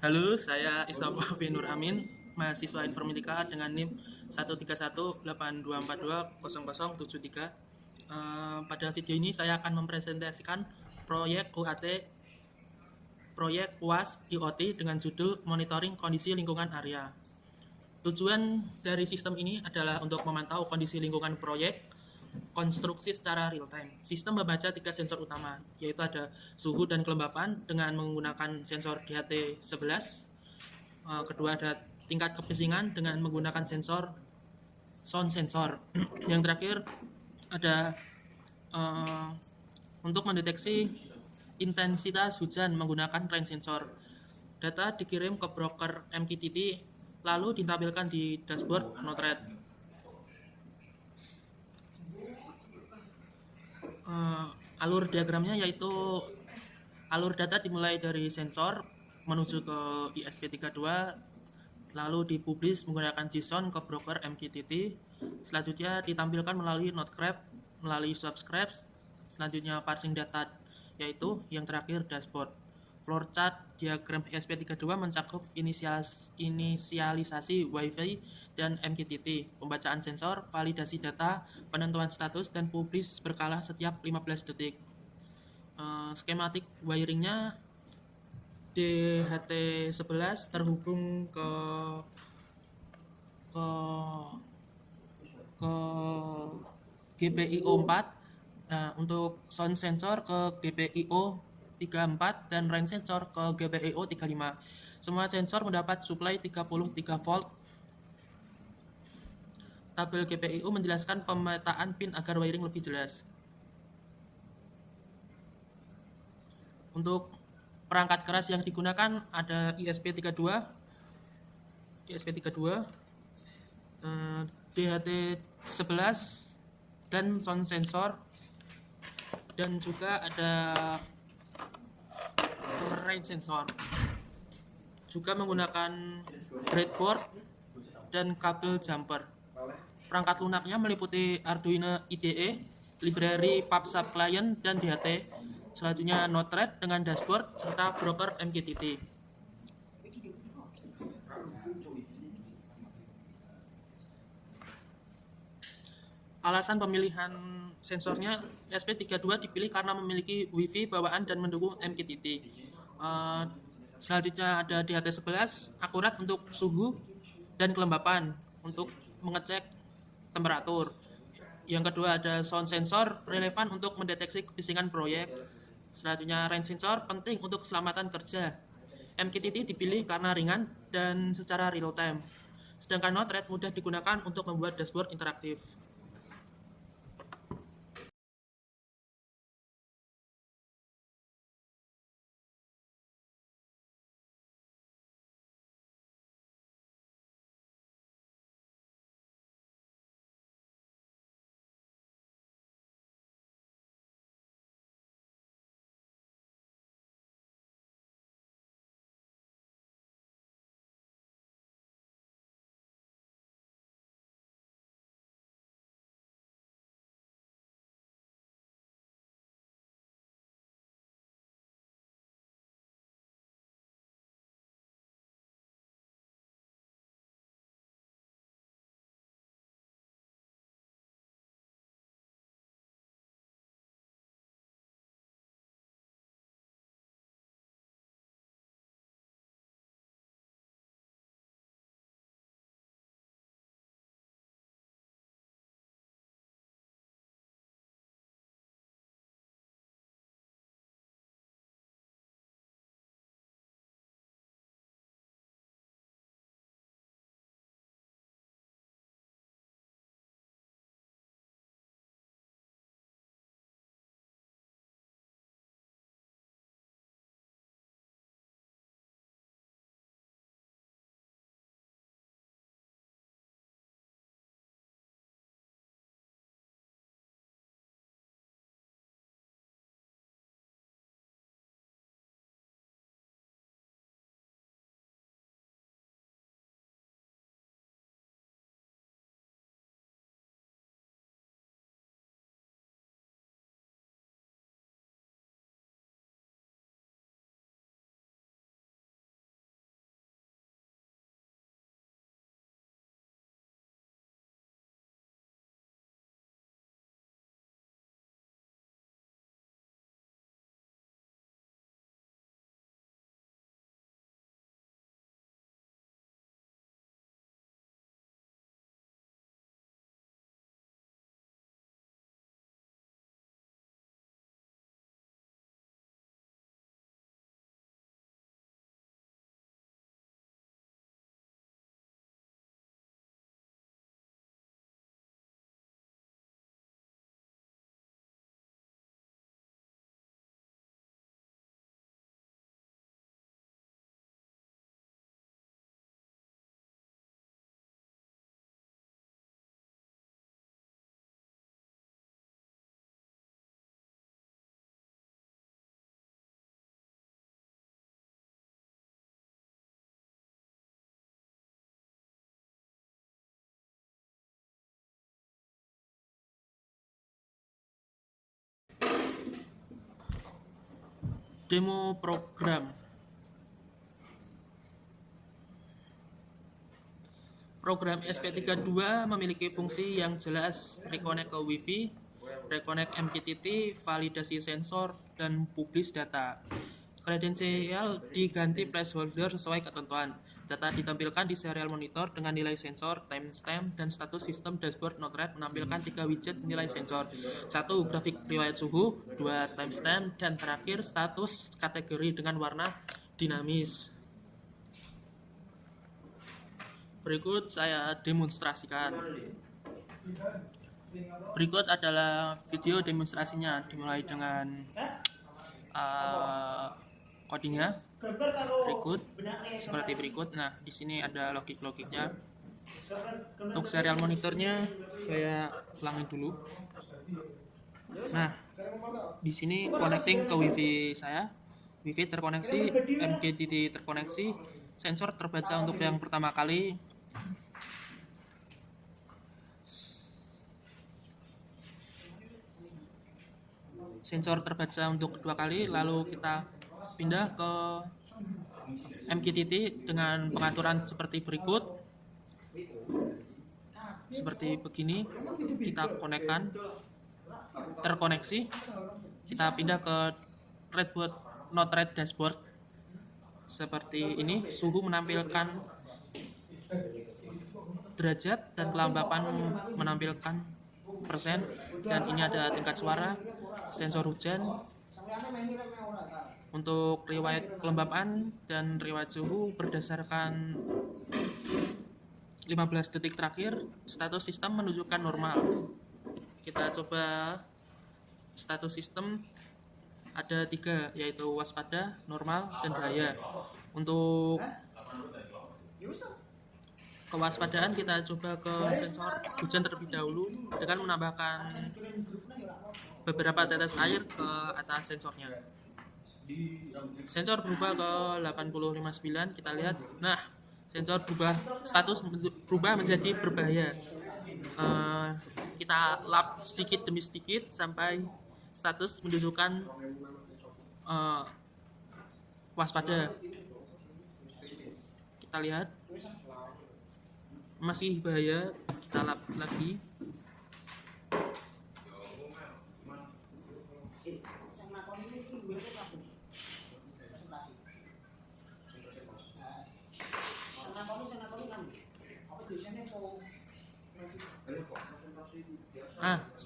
Halo, saya Isam Nur Amin, mahasiswa informatika dengan NIM 13182420073. Pada video ini saya akan mempresentasikan proyek UAT, proyek UAS IoT dengan judul Monitoring Kondisi Lingkungan Area. Tujuan dari sistem ini adalah untuk memantau kondisi lingkungan proyek konstruksi secara real time. Sistem membaca 3 sensor utama, yaitu ada suhu dan kelembapan dengan menggunakan sensor DHT11. Kedua ada tingkat kebisingan dengan menggunakan sensor sound sensor. Yang terakhir ada uh, untuk mendeteksi intensitas hujan menggunakan rain sensor. Data dikirim ke broker MQTT lalu ditampilkan di dashboard Node-RED. Alur diagramnya yaitu alur data dimulai dari sensor menuju ke ISP32, lalu dipublish menggunakan JSON ke broker MQTT, selanjutnya ditampilkan melalui NodeGraph, melalui subscribes, selanjutnya parsing data, yaitu yang terakhir dashboard. Flowchart diagram ISP32 mencakup inisialisasi Wi-Fi dan MQTT, pembacaan sensor, validasi data, penentuan status, dan publish berkala setiap 15 detik. Skematik wiringnya DHT11 terhubung ke ke ke GPIO 4. Nah, untuk sound sensor ke GPIO 34 dan rain sensor ke GPIO 35. Semua sensor mendapat suplai 33 volt. Tabel GPIO menjelaskan pemetaan pin agar wiring lebih jelas. Untuk perangkat keras yang digunakan ada ISP32, DHT11 dan sound sensor, dan juga ada rain sensor. Juga menggunakan breadboard dan kabel jumper. Perangkat lunaknya meliputi Arduino IDE, library PubSub Client dan DHT. Selanjutnya Node-RED dengan dashboard serta broker MQTT. Alasan pemilihan sensornya, SP32 dipilih karena memiliki Wi-Fi bawaan dan mendukung MQTT. Selanjutnya ada DHT11, akurat untuk suhu dan kelembapan untuk mengecek temperatur. Yang kedua ada sound sensor, relevan untuk mendeteksi kebisingan proyek. Selanjutnya rain sensor, penting untuk keselamatan kerja. MQTT dipilih karena ringan dan secara real time. Sedangkan Node-RED mudah digunakan untuk membuat dashboard interaktif. Demo program. Program SP32 memiliki fungsi yang jelas: reconnect ke Wi-Fi, reconnect MQTT, validasi sensor, dan publish data. Kredensial diganti placeholder sesuai ketentuan. Data ditampilkan di serial monitor dengan nilai sensor, timestamp, dan status sistem dashboard Node-RED menampilkan 3 widget nilai sensor. 1. Grafik riwayat suhu, 2. Timestamp, dan terakhir status kategori dengan warna dinamis. Berikut saya demonstrasikan. Berikut adalah video demonstrasinya, dimulai dengan codingnya. Berikut seperti berikut. Nah, di sini ada logiknya. Untuk serial monitornya saya ulangin dulu. Nah, di sini connecting ke WiFi saya. WiFi terkoneksi, MQTT terkoneksi, sensor terbaca untuk yang pertama kali. Sensor terbaca untuk kedua kali, lalu kita pindah ke MQTT dengan pengaturan seperti berikut. Seperti begini, kita konekkan, terkoneksi, kita pindah ke Redboard Node-RED dashboard. Seperti ini, suhu menampilkan derajat dan kelembapan menampilkan persen, dan ini ada tingkat suara, sensor hujan. Untuk riwayat kelembapan dan riwayat suhu berdasarkan 15 detik terakhir, status sistem menunjukkan normal. Kita coba status sistem, ada 3, yaitu waspada, normal, dan bahaya. Untuk kewaspadaan kita coba ke sensor hujan terlebih dahulu dengan menambahkan beberapa tetes air ke atas sensornya. Sensor berubah ke 85.9, kita lihat. Nah, sensor berubah, status berubah menjadi berbahaya. Kita lap sedikit demi sedikit sampai status menunjukkan waspada. Kita lihat masih bahaya, kita lap lagi.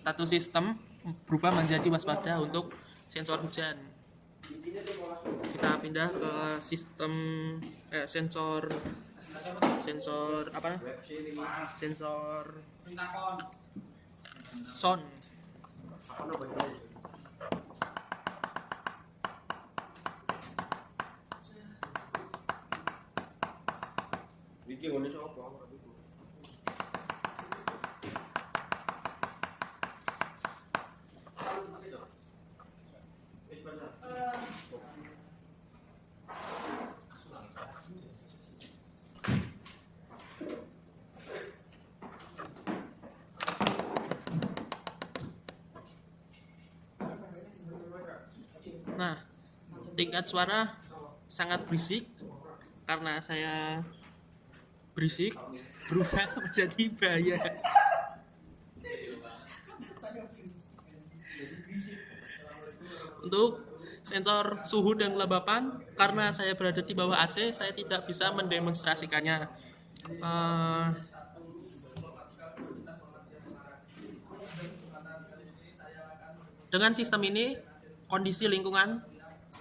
Status sistem berubah menjadi waspada untuk sensor hujan. Kita pindah ke sistem sensor apa? Sensor sound. Nah, tingkat suara sangat berisik. Karena saya berisik, berubah menjadi bahaya. Untuk sensor suhu dan kelembapan, karena saya berada di bawah AC, saya tidak bisa mendemonstrasikannya. Dengan sistem ini, kondisi lingkungan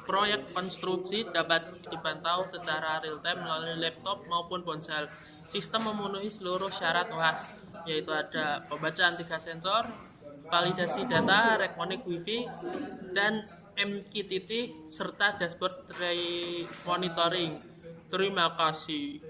proyek konstruksi dapat dipantau secara real-time melalui laptop maupun ponsel. Sistem memenuhi seluruh syarat UAS, yaitu ada pembacaan 3 sensor, validasi data, reconnect Wi-Fi, dan MQTT, serta dashboard monitoring. Terima kasih.